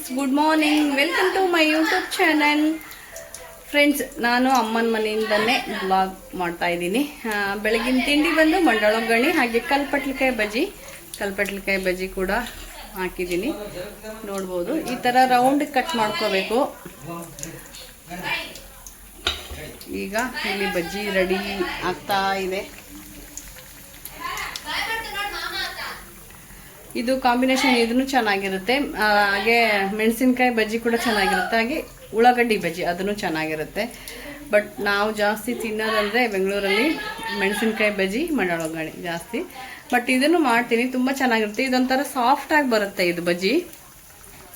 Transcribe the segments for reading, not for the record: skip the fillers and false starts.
Friends, good morning. Welcome to my YouTube channel. Friends, ನಾನು ಅಮ್ಮನ ಮನೆಯಿಂದನೇ blog ಮಾಡ್ತಾ ಇದ್ದೀನಿ. ಬೆಳಗಿನ ತಿಂಡಿ ಬಂದು ಮಂಡಳೊಗ್ಗರಣೆ, ಹಾಗೆ ಕಲ್ಪಟ್ಲಿಕಾಯಿ ಬಜ್ಜಿ ಕೂಡ ಹಾಕಿದ್ದೀನಿ. ನೋಡ್ಬೋದು, ಈ ಥರ ರೌಂಡ್ ಕಟ್ ಮಾಡ್ಕೋಬೇಕು. ಈಗ ಇಲ್ಲಿ ಬಜ್ಜಿ ರೆಡಿ ಆಗ್ತಾ ಇದೆ. ಇದು ಕಾಂಬಿನೇಷನ್ ಇದನ್ನು ಚೆನ್ನಾಗಿರುತ್ತೆ. ಹಾಗೆ ಮೆಣಸಿನ್ಕಾಯಿ ಬಜ್ಜಿ ಕೂಡ ಚೆನ್ನಾಗಿರುತ್ತೆ. ಹಾಗೆ ಉಳ್ಳಾಗಡ್ಡಿ ಬಜ್ಜಿ ಅದನ್ನು ಚೆನ್ನಾಗಿರುತ್ತೆ. ಬಟ್ ನಾವು ಜಾಸ್ತಿ ತಿನ್ನೋದಂದರೆ ಬೆಂಗಳೂರಲ್ಲಿ ಮೆಣಸಿನ್ಕಾಯಿ ಬಜ್ಜಿ, ಮಂಡಳೊಗ್ಗರಣೆ ಜಾಸ್ತಿ. ಬಟ್ ಇದನ್ನು ಮಾಡ್ತೀನಿ, ತುಂಬ ಚೆನ್ನಾಗಿರುತ್ತೆ. ಇದೊಂಥರ ಸಾಫ್ಟಾಗಿ ಬರುತ್ತೆ. ಇದು ಬಜ್ಜಿ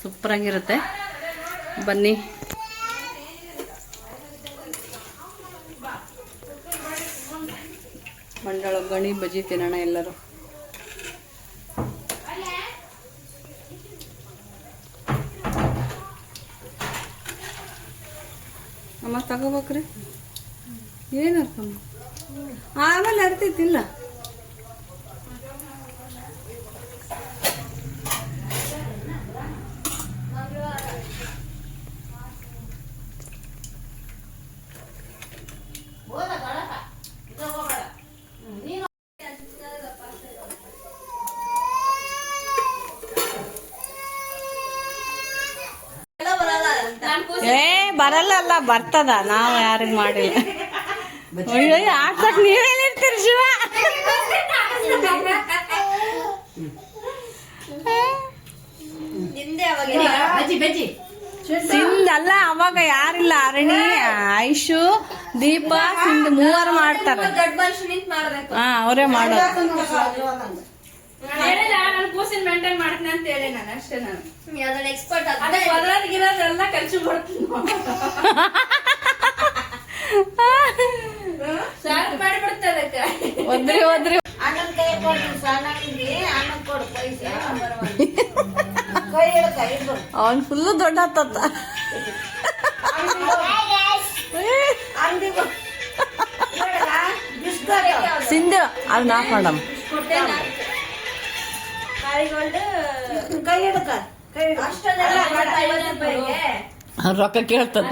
ಸೂಪರಾಗಿರುತ್ತೆ. ಬನ್ನಿ. ಮಂಡಳೊಗ್ಗರಣೆ ಬಜ್ಜಿ ತಿನ್ನೋಣ ಎಲ್ಲರೂ. ಅಮ್ಮ ತಗೋಬೇಕ್ರಿ, ಏನು ಅರ್ಥಮ್ಮ, ಆಮೇಲೆ ಅರ್ಥೈತಿಲ್ಲ. ಬರಲ್ಲ, ಬರ್ತದ. ನಾವು ಯಾರಿಗೆ ಮಾಡಿಲ್ಲ. ಆಡ್ಸಕ್ ನೀವೇನಿರ್ತೀರಿ ಶಿವ? ಸಿಂದಲ್ಲ, ಅವಾಗ ಯಾರಿಲ್ಲ. ಅರಣಿ, ಐಶು, ದೀಪ, ಸಿಂದ್ ಮೂವರು ಮಾಡ್ತಾರ. ಹಾ, ಅವರೇ ಮಾಡೋದು. ಕೂಸಿನ ಮೇಂಟೈನ್ ಮಾಡ್ತೀನಿ ಅಂತ ಹೇಳಿ ನಾನು ಅಷ್ಟೇ. ನಾನು ಎಕ್ಸ್ಪರ್ಟ್. ಅದೆಲ್ಲ ಖರ್ಚು ಮಾಡ್ತೀನಿ. ಒದ್ರಿ ಅವನ್ ಫುಲ್ಲು ದೊಡ್ಡ ಹತ್ತ ಸಿಂಧು ಅದನ್ನ ಆಫ್ ಮಾಡಮ್. ರೊಕ್ಕ ಕೇಳ್ತದ.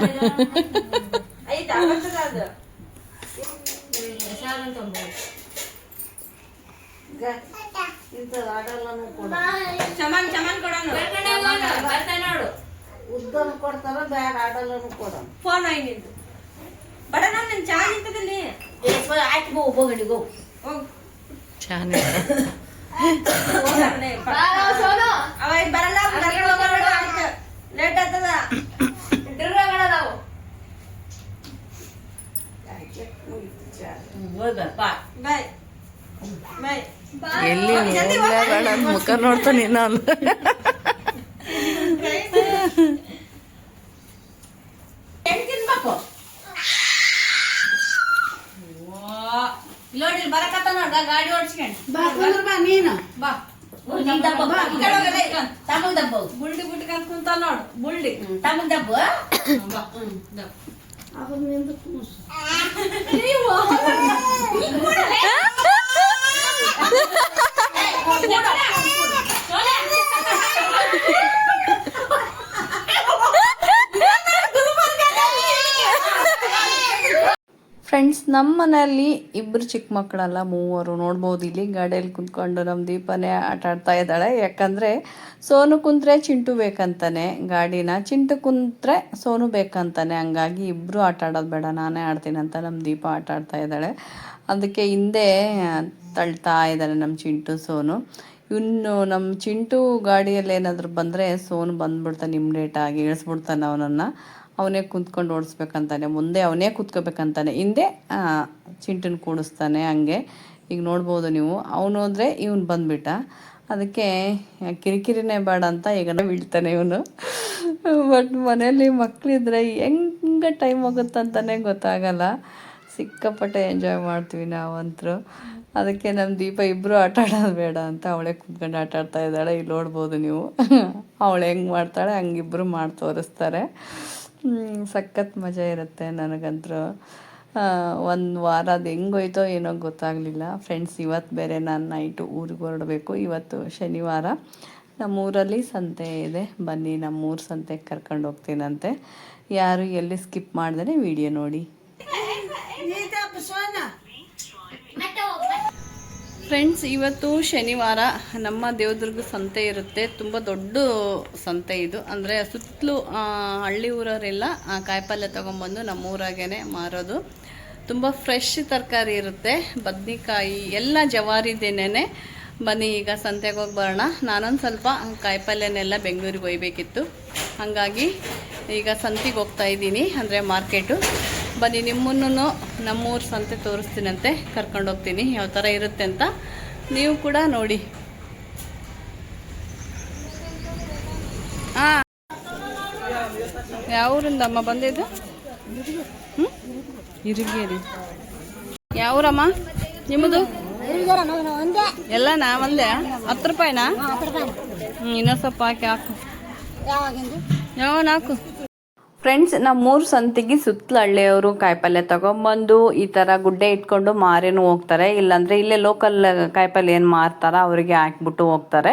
ಉದ್ದನು ಕೊಡ್ತಾರ, ಬ್ಯಾಡ ಆಡಲ್ಲನು ಕೊಡ. ಫೋನ್ ಆಯ್ತು ಬಡ ನನ್ ಚಾ ನಿಂತದಲ್ಲಿ ಆಯ್ತು, ಹೋಗಡಿ ಗೋ ಚಾನ ಬರಲ್ಲ, ಲೇಟ್ ಆಗ್ತದ. ಎಲ್ಲಿ ಮುಖ ನೋಡ್ತಾನೆ ನಾನು. ನೋಡಿ ಬರಕತ್ತ ನೋಡ, ಗಾಡಿ ಓಡಿಸ್ಕೊಂಡು ಬಾ. ನೀನು ಬಾ, ತಮಗ್ ದಬ್ಬ ಬುಲ್ಡಿ ಬಿಟ್ಕೊಂಡ್ ಕುಂತ ನೋಡು. ಬುಲ್ಡಿ ತಮಗ್ ದಬ್ಬ. ಫ್ರೆಂಡ್ಸ್, ನಮ್ಮ ಮನೆಯಲ್ಲಿ ಇಬ್ಬರು ಚಿಕ್ಕ ಮಕ್ಕಳಲ್ಲ, ಮೂವರು. ನೋಡ್ಬೋದು ಇಲ್ಲಿ ಗಾಡಿಯಲ್ಲಿ ಕುಂತ್ಕೊಂಡು ನಮ್ಮ ದೀಪನೇ ಆಟ ಆಡ್ತಾ ಇದ್ದಾಳೆ. ಯಾಕಂದರೆ ಸೋನು ಕುಂತ್ರೆ ಚಿಂಟು ಬೇಕಂತಾನೆ ಗಾಡಿನ, ಚಿಂಟು ಕುಂತ್ರೆ ಸೋನು ಬೇಕಂತಾನೆ. ಹಂಗಾಗಿ ಇಬ್ಬರು ಆಟ ಆಡೋದು ಬೇಡ, ನಾನೇ ಆಡ್ತೀನಿ ಅಂತ ನಮ್ಮ ದೀಪ ಆಟ ಆಡ್ತಾ ಇದ್ದಾಳೆ. ಅದಕ್ಕೆ ಹಿಂದೆ ತಳ್ತಾ ಇದ್ದಾನೆ ನಮ್ಮ ಚಿಂಟು, ಸೋನು. ಇನ್ನು ನಮ್ಮ ಚಿಂಟು ಗಾಡಿಯಲ್ಲಿ ಏನಾದರೂ ಬಂದರೆ ಸೋನು ಬಂದ್ಬಿಡ್ತಾನೆ, ಇಮ್ಡಿಯೇಟಾಗಿ ಇಳಿಸ್ಬಿಡ್ತಾನೆ ಅವನನ್ನು. ಅವನೇ ಕುಂತ್ಕೊಂಡು ಓಡಿಸ್ಬೇಕಂತಾನೆ, ಮುಂದೆ ಅವನೇ ಕೂತ್ಕೋಬೇಕಂತಾನೆ, ಹಿಂದೆ ಚಿಂಟನ್ ಕೂಡಿಸ್ತಾನೆ. ಹಂಗೆ ಈಗ ನೋಡ್ಬೋದು ನೀವು. ಅವನು ಹೋದರೆ ಇವನು ಬಂದುಬಿಟ್ಟ. ಅದಕ್ಕೆ ಕಿರಿಕಿರಿನೇ ಬೇಡ ಅಂತ ಈಗ ಬೀಳ್ತಾನೆ ಇವನು. ಬಟ್ ಮನೇಲಿ ಮಕ್ಕಳಿದ್ರೆ ಹೆಂಗೆ ಟೈಮ್ ಹೋಗುತ್ತಂತಲೇ ಗೊತ್ತಾಗಲ್ಲ. ಸಿಕ್ಕಾಪಟ್ಟೆ ಎಂಜಾಯ್ ಮಾಡ್ತೀವಿ ನಾವಂತರೂ. ಅದಕ್ಕೆ ನಮ್ಮ ದೀಪ ಇಬ್ಬರು ಆಟ ಆಡೋದು ಬೇಡ ಅಂತ ಅವಳೇ ಕುತ್ಕೊಂಡು ಆಟ ಆಡ್ತಾ ಇದ್ದಾಳೆ. ಇಲ್ಲಿ ನೋಡ್ಬೋದು ನೀವು. ಅವಳು ಹೆಂಗೆ ಮಾಡ್ತಾಳೆ ಹಂಗಿಬ್ಬರು ಮಾಡಿ ತೋರಿಸ್ತಾರೆ. ಸಖತ್ ಮಜಾ ಇರುತ್ತೆ ನನಗಂತೂ. ಒಂದು ವಾರ ಅದು ಹೆಂಗೋಯ್ತೋ ಏನೋ ಗೊತ್ತಾಗಲಿಲ್ಲ. ಫ್ರೆಂಡ್ಸ್, ಇವತ್ತು ಬೇರೆ ನಾನು ನೈಟು ಊರಿಗೆ ಹೊರಡಬೇಕು. ಇವತ್ತು ಶನಿವಾರ. ನಮ್ಮೂರಲ್ಲಿ ಸಂತೆ ಇದೆ, ಬನ್ನಿ ನಮ್ಮೂರು ಸಂತೆಗೆ ಕರ್ಕೊಂಡು ಹೋಗ್ತೀನಂತೆ. ಯಾರು ಎಲ್ಲಿ ಸ್ಕಿಪ್ ಮಾಡ್ದೇ ವಿಡಿಯೋ ನೋಡಿ. ಫ್ರೆಂಡ್ಸ್, ಇವತ್ತು ಶನಿವಾರ ನಮ್ಮ ದೇವದುರ್ಗ ಸಂತೆ ಇರುತ್ತೆ. ತುಂಬ ದೊಡ್ಡ ಸಂತೆ ಇದು. ಅಂದರೆ ಸುತ್ತಲೂ ಹಳ್ಳಿ ಊರವರೆಲ್ಲ ಕಾಯಿಪಲ್ಯ ತೊಗೊಂಬಂದು ನಮ್ಮೂರಾಗೇ ಮಾರೋದು. ತುಂಬ ಫ್ರೆಶ್ ತರಕಾರಿ ಇರುತ್ತೆ. ಬದ್ನಿಕಾಯಿ ಎಲ್ಲ ಜವಾರಿದೇನೆ. ಬನ್ನಿ ಈಗ ಸಂತೆಗೆ ಹೋಗಿ ಬರೋಣ. ನಾನೊಂದು ಸ್ವಲ್ಪ ಕಾಯಿಪಲ್ಯನೆಲ್ಲ ಬೆಂಗಳೂರಿಗೆ ಒಯ್ಯಬೇಕಿತ್ತು, ಹಾಗಾಗಿ ಈಗ ಸಂತೆಗೆ ಹೋಗ್ತಾ ಇದ್ದೀನಿ, ಅಂದರೆ ಮಾರ್ಕೆಟು. ಬನ್ನಿ ನಿಮ್ಮನ್ನು ನಮ್ಮೂರು ಸಂತೆ ತೋರಿಸ್ತೀನಂತೆ, ಕರ್ಕೊಂಡು ಹೋಗ್ತೀನಿ ಯಾವ ಥರ ಇರುತ್ತೆ ಅಂತ. ನೀವು ಕೂಡ ನೋಡಿ. ಹಾಂ, ಯಾವ ಊರಿಂದ ಅಮ್ಮ ಬಂದಿದ್ದು? ಇರಿಗೇರಿ. ಯಾವ ಊರಮ್ಮ ನಿಮ್ಮದು? ಎಲ್ಲ ನಾ ಒಂದೇ 10 ರೂಪಾಯಿನಾ? ಇನ್ನೊಂದು ಸ್ವಲ್ಪ ಹಾಕಿ. ಯಾವ ನಾಲ್ಕು? ಫ್ರೆಂಡ್ಸ್, ನಮ್ಮೂರು ಸಂತೆಗೆ ಸುತ್ತಲ ಹಳ್ಳಿಯವರು ಕಾಯಿಪಲ್ಯ ತೊಗೊಂಬಂದು ಈ ಥರ ಗುಡ್ಡೆ ಇಟ್ಕೊಂಡು ಮಾರೇನು ಹೋಗ್ತಾರೆ. ಇಲ್ಲಾಂದರೆ ಇಲ್ಲೇ ಲೋಕಲ್ ಕಾಯಿಪಲ್ಯ ಏನು ಮಾರ್ತಾರ ಅವರಿಗೆ ಹಾಕ್ಬಿಟ್ಟು ಹೋಗ್ತಾರೆ.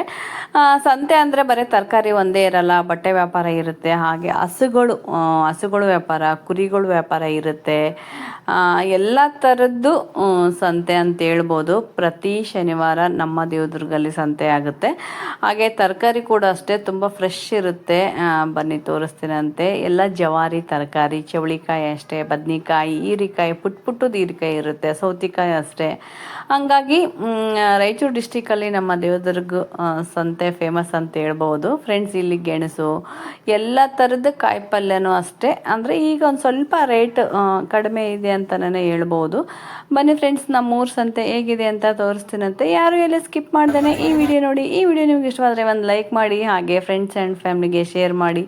ಸಂತೆ ಅಂದರೆ ಬರೀ ತರಕಾರಿ ಒಂದೇ ಇರಲ್ಲ, ಬಟ್ಟೆ ವ್ಯಾಪಾರ ಇರುತ್ತೆ, ಹಾಗೆ ಹಸುಗಳು ವ್ಯಾಪಾರ, ಕುರಿಗಳು ವ್ಯಾಪಾರ ಇರುತ್ತೆ. ಎಲ್ಲ ಥರದ್ದು ಸಂತೆ ಅಂತ ಹೇಳ್ಬೋದು. ಪ್ರತಿ ಶನಿವಾರ ನಮ್ಮ ದೇವದುರ್ಗಲ್ಲಿ ಸಂತೆ ಆಗುತ್ತೆ. ಹಾಗೆ ತರಕಾರಿ ಕೂಡ ಅಷ್ಟೇ ತುಂಬ ಫ್ರೆಶ್ ಇರುತ್ತೆ. ಬನ್ನಿ ತೋರಿಸ್ತೀನಂತೆ. ಎಲ್ಲ ಜವಾರಿ ತರಕಾರಿ, ಚವಳಿಕಾಯಿ ಅಷ್ಟೇ, ಬದ್ನಿಕಾಯಿ, ಹೀರಿಕಾಯಿ, ಪುಟ್ಟದು ಹೀರಿಕಾಯಿ ಇರುತ್ತೆ, ಸೌತೆಕಾಯಿ ಅಷ್ಟೇ. ಹಂಗಾಗಿ ರಾಯಚೂರು ಡಿಸ್ಟಿಕಲ್ಲಿ ನಮ್ಮ ದೇವದುರ್ಗ ಸಂತೆ ಫೇಮಸ್ ಅಂತ ಹೇಳ್ಬೋದು. ಫ್ರೆಂಡ್ಸ್, ಇಲ್ಲಿ ಗೆಣಸು ಎಲ್ಲ ಥರದ ಕಾಯಿಪಲ್ಯನೂ ಅಷ್ಟೇ. ಅಂದರೆ ಈಗ ಒಂದು ಸ್ವಲ್ಪ ರೇಟ್ ಕಡಿಮೆ ಇದೆ ಅಂತಲೇ ಹೇಳ್ಬೋದು. ಬನ್ನಿ ಫ್ರೆಂಡ್ಸ್, ನಮ್ಮೂರು ಸಂತೆ ಹೇಗಿದೆ ಅಂತ ತೋರಿಸ್ತೀನಂತೆ. ಯಾರು ಎಲ್ಲ ಸ್ಕಿಪ್ ಮಾಡ್ದೇನೆ ಈ ವಿಡಿಯೋ ನೋಡಿ. ಈ ವಿಡಿಯೋ ನಿಮ್ಗೆ ಇಷ್ಟವಾದರೆ ಒಂದು ಲೈಕ್ ಮಾಡಿ, ಹಾಗೆ ಫ್ರೆಂಡ್ಸ್ ಆ್ಯಂಡ್ ಫ್ಯಾಮಿಲಿಗೆ ಶೇರ್ ಮಾಡಿ.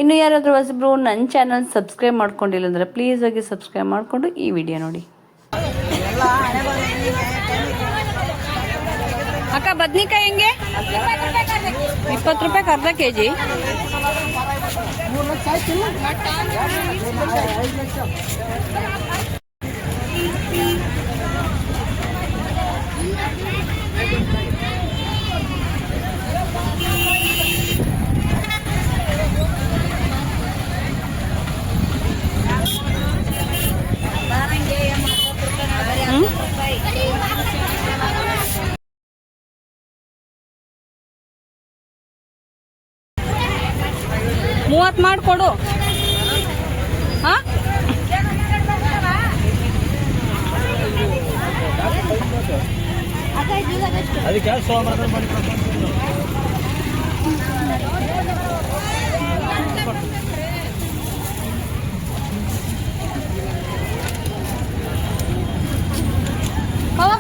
ಇನ್ನು ಯಾರಾದರೂ ಹೊಸಬ್ರು ನನ್ನ ಚಾನಲ್ ಸಬ್ಸ್ಕ್ರೈಬ್ ಮಾಡ್ಕೊಂಡಿಲ್ಲ ಅಂದರೆ ಪ್ಲೀಸ್ ಹೋಗಿ ಸಬ್ಸ್ಕ್ರೈಬ್ ಮಾಡಿಕೊಂಡು ಈ ವಿಡಿಯೋ ನೋಡಿ. ಅಕ್ಕ, ಬದ್ನಿಕಾಯಿ ಹೆಂಗೆ? 20 ರೂಪಾಯಿಗೆ ಅರ್ಧ ಕೆಜಿ. ಮೂವತ್ತು ಮಾಡಿಕೊಡು. ಹಾಂ, ಅದಕ್ಕೆ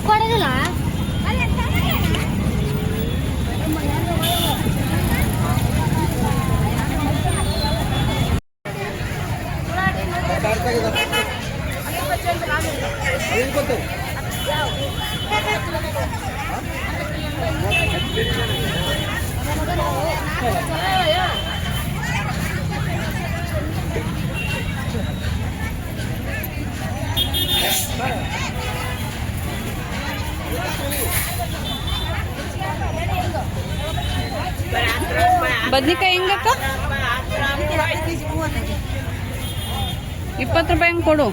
ಕೊಡೋದಿಲ್ಲ. ಬದ್ನಿಕಾಯಿ ಹೆಂಗಕ್ಕ? 20 ರೂಪಾಯಿ ಹೆಂಗೆ ಕೊಡು.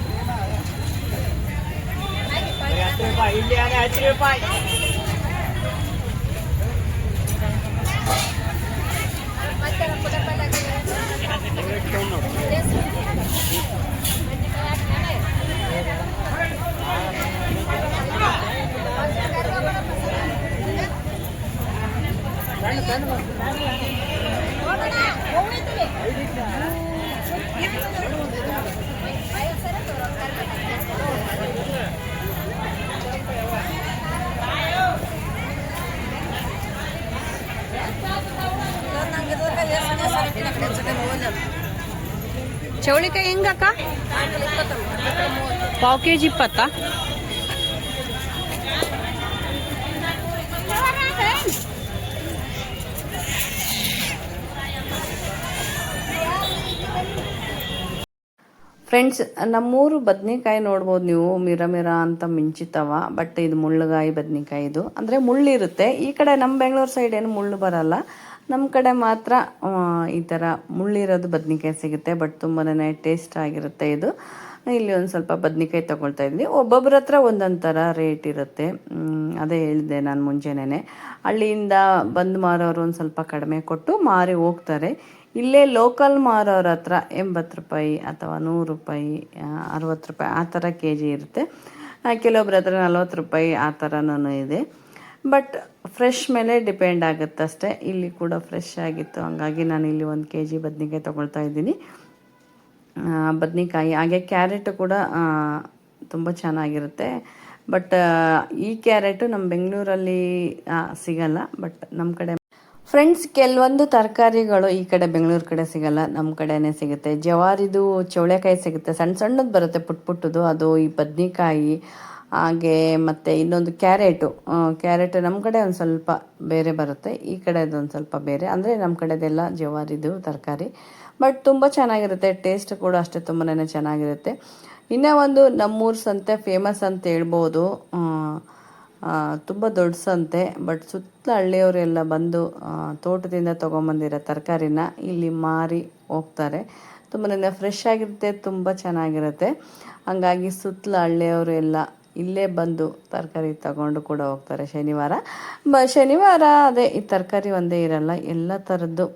ಚೌಳಿಕಾಯಿ ಹೆಂಗಕ್ಕ? ಪಾವು ಕೆಜಿ 20. ಫ್ರೆಂಡ್ಸ್, ನಮ್ಮೂರು ಬದ್ನೆಕಾಯಿ ನೋಡ್ಬೋದು ನೀವು, ಮಿರ ಅಂತ ಮಿಂಚಿತವ. ಬಟ್ ಇದು ಮುಳ್ಳುಗಾಯಿ ಬದ್ನೆಕಾಯಿ. ಇದು ಅಂದರೆ ಮುಳ್ಳಿರುತ್ತೆ. ಈ ಕಡೆ ನಮ್ಮ ಬೆಂಗಳೂರು ಸೈಡ್ ಏನು ಮುಳ್ಳು ಬರಲ್ಲ. ನಮ್ಮ ಕಡೆ ಮಾತ್ರ ಈ ಥರ ಮುಳ್ಳಿರೋದು ಬದ್ನೆಕಾಯಿ ಸಿಗುತ್ತೆ. ಬಟ್ ತುಂಬಾ ಟೇಸ್ಟ್ ಆಗಿರುತ್ತೆ ಇದು. ಇಲ್ಲಿ ಒಂದು ಸ್ವಲ್ಪ ಬದ್ನೆಕಾಯಿ ತೊಗೊಳ್ತಾ ಇದ್ದೀನಿ. ಒಬ್ಬೊಬ್ಬರ ಹತ್ರ ಒಂದೊಂದು ಥರ ರೇಟ್ ಇರುತ್ತೆ. ಅದೇ ಹೇಳಿದೆ ನಾನು ಮುಂಚೆನೇ. ಹಳ್ಳಿಯಿಂದ ಬಂದು ಮಾರೋರು ಒಂದು ಸ್ವಲ್ಪ ಕಡಿಮೆ ಕೊಟ್ಟು ಮಾರಿ ಹೋಗ್ತಾರೆ. ಇಲ್ಲೇ ಲೋಕಲ್ ಮಾರೋರ ಹತ್ರ 80 ರೂಪಾಯಿ ಅಥವಾ 100 ರೂಪಾಯಿ, 60 ರೂಪಾಯಿ ಆ ಥರ kg ಇರುತ್ತೆ. ಕೆಲವೊಬ್ಬರ ಹತ್ರ 40 ರೂಪಾಯಿ ಆ ಥರನೂ ಇದೆ. ಬಟ್ ಫ್ರೆಶ್ ಮೇಲೆ ಡಿಪೆಂಡ್ ಆಗುತ್ತೆ ಅಷ್ಟೇ. ಇಲ್ಲಿ ಕೂಡ ಫ್ರೆಶ್ ಆಗಿತ್ತು, ಹಾಗಾಗಿ ನಾನು ಇಲ್ಲಿ 1 kg ಬದ್ನೆಕಾಯಿ ತೊಗೊಳ್ತಾ ಇದ್ದೀನಿ. ಬದ್ನೆಕಾಯಿ ಹಾಗೆ ಕ್ಯಾರೆಟ್ ಕೂಡ ತುಂಬ ಚೆನ್ನಾಗಿರುತ್ತೆ. ಬಟ್ ಈ ಕ್ಯಾರೆಟು ನಮ್ಮ ಬೆಂಗಳೂರಲ್ಲಿ ಸಿಗಲ್ಲ. ಬಟ್ ನಮ್ಮ ಕಡೆ ಫ್ರೆಂಡ್ಸ್, ಕೆಲವೊಂದು ತರಕಾರಿಗಳು ಈ ಕಡೆ ಬೆಂಗಳೂರು ಕಡೆ ಸಿಗಲ್ಲ, ನಮ್ಮ ಕಡೆನೇ ಸಿಗುತ್ತೆ. ಜವಾರಿದು ಚೌಳೆಕಾಯಿ ಸಿಗುತ್ತೆ, ಸಣ್ಣ ಸಣ್ಣದು ಬರುತ್ತೆ, ಪುಟ್ಟದು. ಅದು ಈ ಬದ್ನೆಕಾಯಿ ಹಾಗೆ ಮತ್ತು ಇನ್ನೊಂದು ಕ್ಯಾರೆಟು ನಮ್ಮ ಕಡೆ ಒಂದು ಸ್ವಲ್ಪ ಬೇರೆ ಬರುತ್ತೆ, ಈ ಕಡೆದು ಒಂದು ಸ್ವಲ್ಪ ಬೇರೆ. ಅಂದರೆ ನಮ್ಮ ಕಡೆದೆಲ್ಲ ಜವಾರಿದು ತರಕಾರಿ. ಬಟ್ ತುಂಬ ಚೆನ್ನಾಗಿರುತ್ತೆ, ಟೇಸ್ಟ್ ಕೂಡ ಅಷ್ಟೇ ತುಂಬಾ ಚೆನ್ನಾಗಿರುತ್ತೆ. ಇನ್ನೂ ಒಂದು ನಮ್ಮೂರು ಸಂತೆ ಫೇಮಸ್ ಅಂತ ಹೇಳ್ಬೋದು. ತುಂಬ ದೊಡ್ಡ ಸಂತೆ. ಬಟ್ ಸುತ್ತ ಹಳ್ಳಿಯವರೆಲ್ಲ ಬಂದು ತೋಟದಿಂದ ತೊಗೊಂಬಂದಿರೋ ತರಕಾರಿನ ಇಲ್ಲಿ ಮಾರಿ ಹೋಗ್ತಾರೆ. ತುಂಬಾ ಫ್ರೆಶ್ ಆಗಿರುತ್ತೆ, ತುಂಬ ಚೆನ್ನಾಗಿರುತ್ತೆ. ಹಾಗಾಗಿ ಸುತ್ತಲ ಹಳ್ಳಿಯವರು ಎಲ್ಲ ಇಲ್ಲೇ ಬಂದು ತರಕಾರಿ ತಗೊಂಡು ಕೂಡ ಹೋಗ್ತಾರೆ. ಶನಿವಾರ ಅದೇ ಈ ತರಕಾರಿ ಒಂದೇ ಇರಲ್ಲ, ಎಲ್ಲ ಥರದ್ದು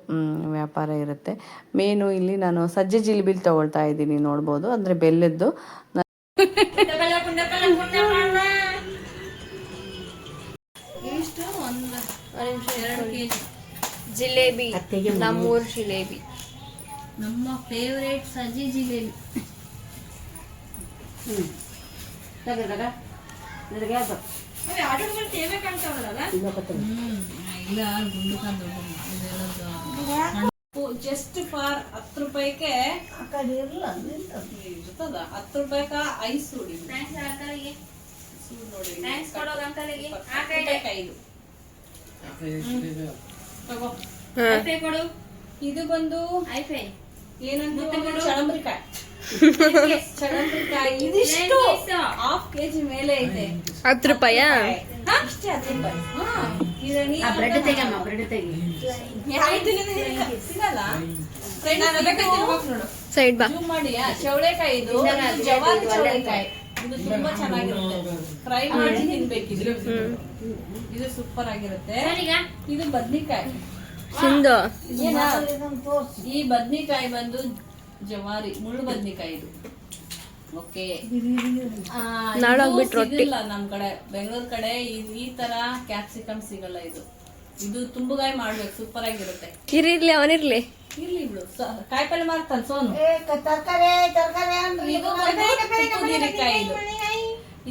ವ್ಯಾಪಾರ ಇರುತ್ತೆ. ಮೇನು ಇಲ್ಲಿ ನಾನು ಸಜ್ಜೆ ಜಿಲೇಬಿಲಿ ತೊಗೊಳ್ತಾ ಇದ್ದೀನಿ, ನೋಡ್ಬೋದು. ಅಂದರೆ ಬೆಲ್ಲದ್ದು. ಇಷ್ಟು 2 kg ಜಿಲೇಬಿ, ನಮ್ಮೂರು ಜಿಲೇಬಿ, ನಮ್ಮ ಫೇವರೇಟ್ ಸಜ್ಜಿ ಜಿಲೇಬಿ. ಜಸ್ಟ್ ಫಾರ್ 10 ರೂಪಾಯಿಗೆ 10 ರೂಪಾಯಿಗ ಐಸ್ ನೋಡಿ. ಇದು ಬಂದು ಏನಂತ ಚಳಂಬ್ರಿಕಾಯಿ. ಇದಿಷ್ಟು 1/2 kg ಮೇಲೆ ಇದೆ. 10 ರೂಪಾಯ ಇಷ್ಟೇ 10 ರೂಪಾಯಿ. ಸಿಗಲ್ಲ ಸೈಡ್ ಬಾ ಮಾಡಿ. ಚೌಳೆಕಾಯಿ ಇದು ಜವಾರಿ ಚೌಳೆಕಾಯಿ. ಇದು ತುಂಬಾ ಚೆನ್ನಾಗಿರುತ್ತೆ, ಫ್ರೈ ಮಾಡಿ ತಿನ್ಬೇಕಿದ್ರು. ಇದು ಸೂಪರ್ ಆಗಿರುತ್ತೆ. ಇದು ಬದ್ನಿಕಾಯಿ. ಸಿಂಧು ಈ ಬದ್ನಿಕಾಯಿ ಬಂದು ಜವಾರಿ ಮುಳ್ಳು ಬದ್ನಿಕಾಯಿ. ಇದು ಓಕೆ. ಸಿಗಲ್ಲ ನಮ್ ಕಡೆ, ಬೆಂಗಳೂರು ಕಡೆ ಈ ತರ ಕ್ಯಾಪ್ಸಿಕಮ್ ಸಿಗಲ್ಲ. ಇದು ತುಂಬಗಾಯಿ ಮಾಡ್ಬೇಕು, ಸೂಪರ್ ಆಗಿರುತ್ತೆ. ಇರ್ಲಿ ಅವನಿರ್ಲಿ ಇರ್ಲಿ ಬಿಡು. ಕಾಯಿಪಲ್ಲೆ ಮಾರ್ತಾನೆ ಸೋನು.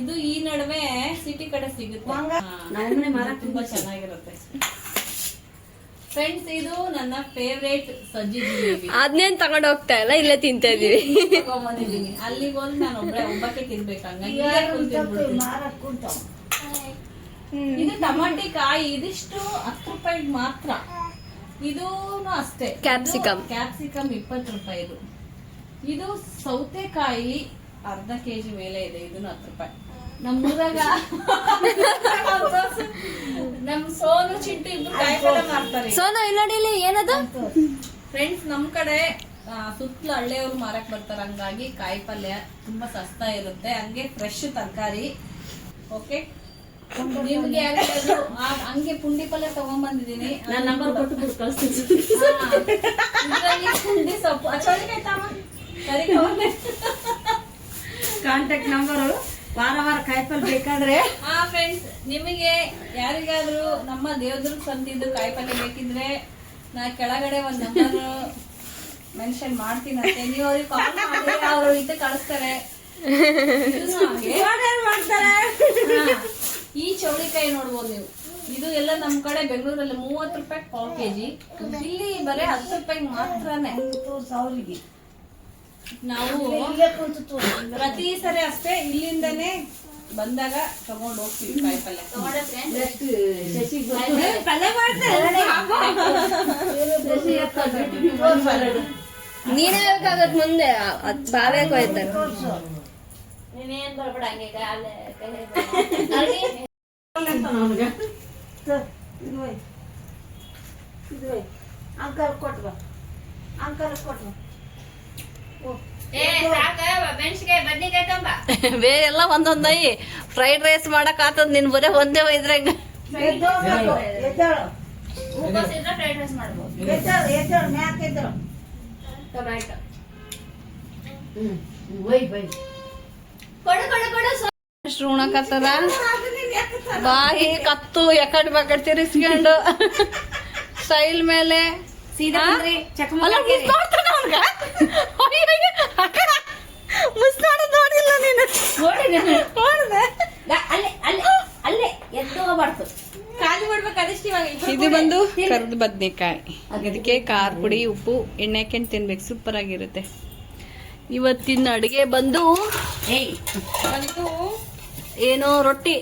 ಇದು ಈ ನಡುವೆ ಸಿಟಿ ಕಡೆ ಸಿಗುತ್ತೆ, ತುಂಬಾ ಚೆನ್ನಾಗಿರುತ್ತೆ. ಫ್ರೆಂಡ್ಸ್, ಇದು ನನ್ನ ಫೇವ್ರೇಟ್ ಸಜ್ಜಿ ಜಿಲೇಬಿ. ಅದ್ನೇನ್ ತಗೊಂಡ್ ಹೋಗ್ತಾ ಇಲ್ಲ, ಇಲ್ಲೇ ತಿಂತಾ ಇದೀವಿ. ತಗೊಂಬಂದಿದ್ದೀನಿ. ಅಲ್ಲಿಗೆ ಹೋಗಿ ನಾನು ಒಬ್ಬಕ್ಕೆ ತಿನ್ಬೇಕು. ಹಂಗಾಗಿ ಇದು ಟಮಾಟಿ ಕಾಯಿ. ಇದಿಷ್ಟು 10 ರೂಪಾಯಿಗೆ ಮಾತ್ರ. ಇದೂ ಅಷ್ಟೇ. ಕ್ಯಾಪ್ಸಿಕಮ್ 20 ರೂಪಾಯಿ. ಇದು ಸೌತೆಕಾಯಿ ಅರ್ಧ kg ಮೇಲೆ ಇದೆ. ಇದನ್ನು 10 ರೂಪಾಯಿ. ನಮ್ಮೂರಾಗ ನಮ್ ಸೋನು ಚಿಂಟು ಇಬ್ರು ಕಾಯಿಪಲ್ಲೆ ಮಾಡ್ತಾರೆ. ಸೋನು ಇಲ್ಲೋಡಿಲಿ ಏನದು ಫ್ರೆಂಡ್ಸ್, ನಮ್ ಕಡೆ ಸುತ್ತಲೂ ಹಳ್ಳಿಯವ್ರು ಮಾರಕ್ ಬರ್ತಾರೆ. ಹಂಗಾಗಿ ಕಾಯಿಪಲ್ಯ ತುಂಬಾ ಸಸ್ತಾ ಇರುತ್ತೆ, ಹಂಗೆ ಫ್ರೆಶ್ ತರಕಾರಿ. ಓಕೆ, ನಿಮ್ಗೆ ಹಂಗೆ ಪುಂಡಿ ಪಲ್ಯ ತಗೊಂಡ್ಬಂದಿದ್ದೀನಿ. ಪುಂಡಿ ಸೊಪ್ಪು ಕಾಂಟ್ಯಾಕ್ಟ್ ನಂಬರು. ವಾರ ಕಾಯಿಪಲ್ಲೆ ಬೇಕಾದ್ರೆ. ಫ್ರೆಂಡ್ಸ್, ನಿಮಗೆ ಯಾರಿಗಾದ್ರೂ ನಮ್ಮ ದೇವದುರ್ಗ ಸಂತಿದ್ದು ಕಾಯಿಪಲ್ಲೆ ಬೇಕಿದ್ರೆ ನಾ ಕೆಳಗಡೆ ಒಂದ್ ನಂಬರ್ ಮೆನ್ಷನ್ ಮಾಡ್ತೀನಿ ಅಂತೆ. ನೀವು ಅವ್ರಿಗೆ ಕಾಲ್ ಮಾಡಿ, ಅವರು ಇದು ಕಳಿಸ್ತಾರೆ. ಈ ಚೌಳಿಕಾಯಿ ನೋಡ್ಬೋದು ನೀವು. ಇದು ಎಲ್ಲ ನಮ್ ಕಡೆ ಬೆಂಗಳೂರಲ್ಲಿ 30 ರೂಪಾಯಿ 1/4 kg. ಇಲ್ಲಿ ಬರೀ 10 ರೂಪಾಯಿಗೆ ಮಾತ್ರನೇ. ನಾವು ಪ್ರತಿ ಸರಿ ಅಷ್ಟೇ ಇಲ್ಲಿಂದನೇ ಬಂದಾಗ ತಗೊಂಡ್ ಹೋಗ್ತೀವಿ ಕಾಯಿಪಲ್ಲೆ. ನೀನೇ ಹೇಳ್ಬೇಕಾಗತ್ ಮುಂದೆ ಬಾಬೇಕು ಆಯ್ತಾನೆ ನೀನೇನ್ ಬರ್ಬೇಡ ಹಂಗೆ ಅಂಕಲ್ ಕೊಟ್ಬ ಮೆಣಸಿಗೆ ಬದ್ನಿಕಾಯಿ ತಂಬ ಬೇರೆ ಎಲ್ಲ ಒಂದೊಂದೈ ಫ್ರೈಡ್ ರೈಸ್ ಮಾಡಕ್ ಆತದ ನಿನ್ ಬರೇ ಒಂದೇ ಒಯ್ದ್ರೆ ಹೆಂಗ ಹೂಕೋಸ್ ಇದ್ರೆ ಫ್ರೈಡ್ ರೈಸ್ ಮಾಡ್ಬೋದು ಟೊಮ್ಯಾಟೊ ಎಷ್ಟು ಉಣಕತ್ತದ ಬಾಯಿ ಕತ್ತು ಎಕಡ್ ಬಕಡ್ ತಿರ್ಸ್ಕೊಂಡು ಸ್ಟೈಲ್ ಮೇಲೆ ಸೀದಾ ಅಲ್ಲ, miss ಮಾಡ್ತಾನ ಅವ್ನ್ಗ? ಅಯ್ಯಯ್ಯೋ, ಅಕ್ಕ, miss ಮಾಡೋದ್ ನೋಡಿಲ್ಲ ನೀನು. ನೋಡ್ದೆ? ಅಲ್ಲೇ ಎದ್ದು ಹೋಗ್ಬಾರ್ದು ಖಾಲಿ ಮಾಡ್ಬೇಕು ಅದಷ್ಟು ಇವಾಗ ಇದು ಬಂದು ಕರ್ದ ಬದ್ನೆಕಾಯಿ. ಇದಕ್ಕೆ ಖಾರ ಪುಡಿ ಉಪ್ಪು ಎಣ್ಣೆ ಹಾಕೊಂಡು ತಿನ್ಬೇಕು, ಸೂಪರ್ ಆಗಿರುತ್ತೆ. ಇವತ್ತಿನ ಅಡುಗೆ ಬಂದು ಏನೋ ರೊಟ್ಟಿ.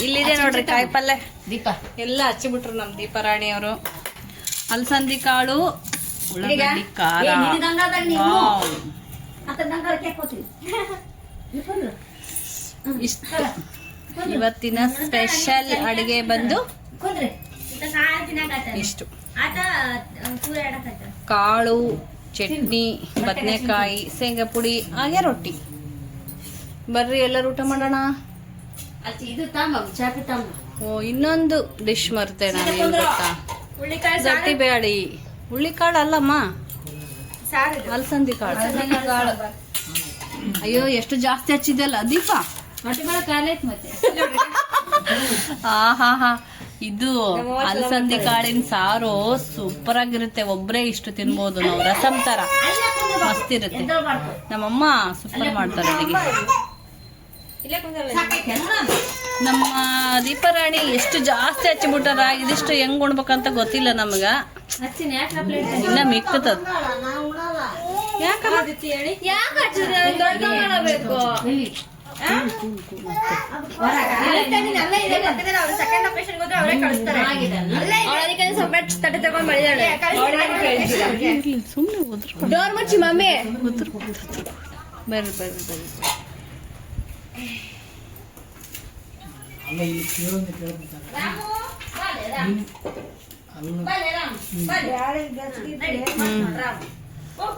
ಇಲ್ಲಿದೆ ನೋಡ್ರಿ ಕಾಯಿ ಪಲ್ಯ ದೀಪ ಎಲ್ಲ ಹಚ್ಚಿಬಿಟ್ರು ನಮ್ ದೀಪರಾಣಿ ಅವರು. ಅಲಸಂದಿ ಕಾಳು, ಉಳ್ಳಾಗಡ್ಡಿ, ಖಾರ. ವಾವ್. ಇಷ್ಟು ಇವತ್ತಿನ ಸ್ಪೆಷಲ್ ಅಡಿಗೆ ಬಂದು ಇಷ್ಟು: ಕಾಳು, ಚಟ್ನಿ, ಬದನೆಕಾಯಿ, ಶೇಂಗಾ ಪುಡಿ, ಹಾಗೆ ರೊಟ್ಟಿ. ಬರ್ರಿ ಎಲ್ಲರೂ ಊಟ ಮಾಡೋಣ. ಇದು ತಾಂಬ ಚಾಪಿ ತಾಂಬ. ಓ, ಇನ್ನೊಂದು ಡಿಶ್ ಮರ್ತೆ ನಾನು, ಏನ್ ಗೊತ್ತಾ? ಗಟ್ಟಿ ಬೇಡಿ. ಹುಳ್ಳಿಕಾಳು ಅಲ್ಲಮ್ಮ, ಅಲಸಂದಿ ಕಾಳು. ಅಯ್ಯೋ, ಎಷ್ಟು ಜಾಸ್ತಿ ಹಚ್ಚಿದೆಲ್ಲ ದೀಪ. ಹೊಟ್ಟೆ ಖಾಲಿ ಐತ್ ಮತ್ತೆ. ಹಾ ಇದು ಅಲಸಂದಿ ಕಾಳಿನ ಸಾರು ಸೂಪರ್ ಆಗಿರುತ್ತೆ. ಒಬ್ರೇ ಇಷ್ಟು ತಿನ್ಬೋದು ನಾವು, ರಸಂ ತರ ಮಸ್ತ್ ಇರುತ್ತೆ. ನಮ್ಮಮ್ಮ ಸೂಪರ್ ಮಾಡ್ತಾರೆ ಅಡಿಗೆ. ನಮ್ಮ ದೀಪರಾಣಿ ಎಷ್ಟು ಜಾಸ್ತಿ ಹಚ್ಚಿಬಿಟ್ಟಾರ. ಇದಿಷ್ಟು ಹೆಂಗ್ ಉಣ್ಬೇಕಂತ ಗೊತ್ತಿಲ್ಲ ನಮ್ಗ. ಇನ್ನ ಮಿಕ್ಕದ ಸುಮ್ನೆ ಡೋರ್ ಮುಚ್ಚಿ ಮಮ್ಮಿ. ಬರ್ರಿ ಬರ್ರಿ ಬರ್ರಿ.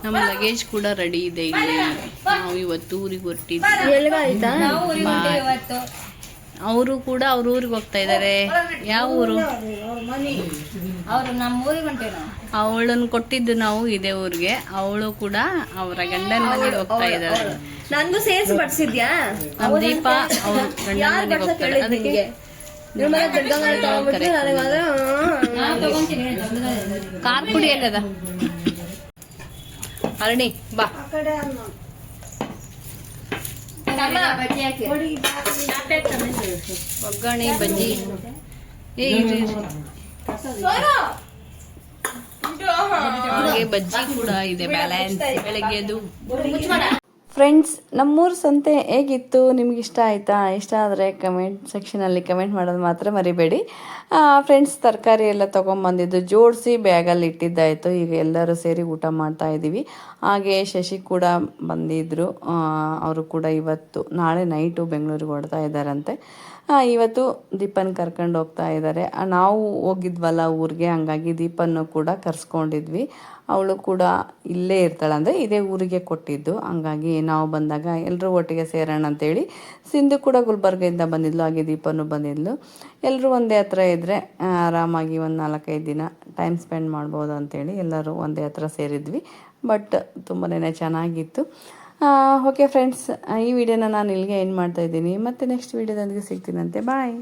ನಮ್ಮ ಲಗೇಜ್ ಕೂಡ ರೆಡಿ ಇದೆ. ಇಲ್ಲಿ ನಾವು ಇವತ್ತು ಊರಿಗೆ ಹೊರಟಿದ್ವಿ. ಅವರು ಕೂಡ ಅವ್ರ ಊರಿಗೆ ಹೋಗ್ತಾ ಇದಾರೆ. ಯಾವ ಊರು? ಅವ್ರು ನಮ್ಮ ಊರಿಗೆ ಹೊಂಟೇನು. ಅವಳನ್ನ ಕೊಟ್ಟಿದ್ದು ನಾವು ಇದೇ ಊರಿಗೆ. ಅವಳು ಕೂಡ ಅವರ ಗಂಡನ ಮನೆಗೆ ಹೋಗ್ತಾ ಇದ್ದಾಳೆ. ನಂದು ಸೇರ್ಸಿ ಬಡ್ಸಿದ್ಯಾ? ನಮ್ಮ ದೀಪ ಅವ್ರ ಗಂಡನ ಮನೆಗೆ ಹೋಗ್ತಾಳೆ. ಅದಕ್ಕೆ ಖಾರ ಪುಡಿ ಎಲ್ಲದ ಅರಣಿ ಬಾ. ಒಗ್ಗರಣೆ, ಬಜ್ಜಿ. ಹಾಗೆ ಬಜ್ಜಿ ಕೂಡ ಇದೆ, ಬ್ಯಾಲೆನ್ಸ್ ಬೆಳಗ್ಗೆದು. ಫ್ರೆಂಡ್ಸ್, ನಮ್ಮೂರು ಸಂತೆ ಹೇಗಿತ್ತು? ನಿಮ್ಗೆ ಇಷ್ಟ ಆಯಿತಾ? ಇಷ್ಟ ಆದರೆ ಕಮೆಂಟ್ ಸೆಕ್ಷನಲ್ಲಿ ಕಮೆಂಟ್ ಮಾಡೋದು ಮಾತ್ರ ಮರಿಬೇಡಿ. ಫ್ರೆಂಡ್ಸ್, ತರಕಾರಿ ಎಲ್ಲ ತೊಗೊಂಬಂದಿದ್ದು ಜೋಡಿಸಿ ಬ್ಯಾಗಲ್ಲಿ ಇಟ್ಟಿದ್ದಾಯಿತು. ಈಗ ಎಲ್ಲರೂ ಸೇರಿ ಊಟ ಮಾಡ್ತಾ ಇದ್ದೀವಿ. ಹಾಗೆ ಶಶಿ ಕೂಡ ಬಂದಿದ್ದರು. ಅವರು ಕೂಡ ಇವತ್ತು ನಾಳೆ ನೈಟು ಬೆಂಗಳೂರಿಗೆ ಹೊಡ್ತಾ ಇದ್ದಾರಂತೆ. ಇವತ್ತು ದೀಪನ್ ಕರ್ಕೊಂಡು ಹೋಗ್ತಾ ಇದ್ದಾರೆ. ನಾವು ಹೋಗಿದ್ವಲ್ಲ ಊರಿಗೆ, ಹಂಗಾಗಿ ದೀಪನ್ನು ಕೂಡ ಕರ್ಸ್ಕೊಂಡಿದ್ವಿ. ಅವಳು ಕೂಡ ಇಲ್ಲೇ ಇರ್ತಾಳೆ, ಅಂದರೆ ಇದೇ ಊರಿಗೆ ಕೊಟ್ಟಿದ್ದು. ಹಂಗಾಗಿ ನಾವು ಬಂದಾಗ ಎಲ್ಲರೂ ಒಟ್ಟಿಗೆ ಸೇರೋಣ ಅಂತೇಳಿ ಸಿಂಧು ಕೂಡ ಗುಲ್ಬರ್ಗದಿಂದ ಬಂದಿದ್ಲು, ಹಾಗೆ ದೀಪನು ಬಂದಿದ್ಲು. ಎಲ್ಲರೂ ಒಂದೇ ಹತ್ರ ಇದ್ದರೆ ಆರಾಮಾಗಿ ಒಂದು 4-5 ದಿನ ಟೈಮ್ ಸ್ಪೆಂಡ್ ಮಾಡ್ಬೋದು ಅಂತೇಳಿ ಎಲ್ಲರೂ ಒಂದೇ ಹತ್ರ ಸೇರಿದ್ವಿ. ಬಟ್ ತುಂಬಾ ಚೆನ್ನಾಗಿತ್ತು. ಓಕೆ ಫ್ರೆಂಡ್ಸ್, ಈ ವಿಡಿಯೋನ ನಾನು ಇಲ್ಲಿಗೆ ಎಂಡ್ ಮಾಡ್ತಾಯಿದ್ದೀನಿ. ಮತ್ತೆ ನೆಕ್ಸ್ಟ್ ವಿಡಿಯೋದೊಂದಿಗೆ ಸಿಗ್ತೀನಂತೆ. ಬಾಯ್.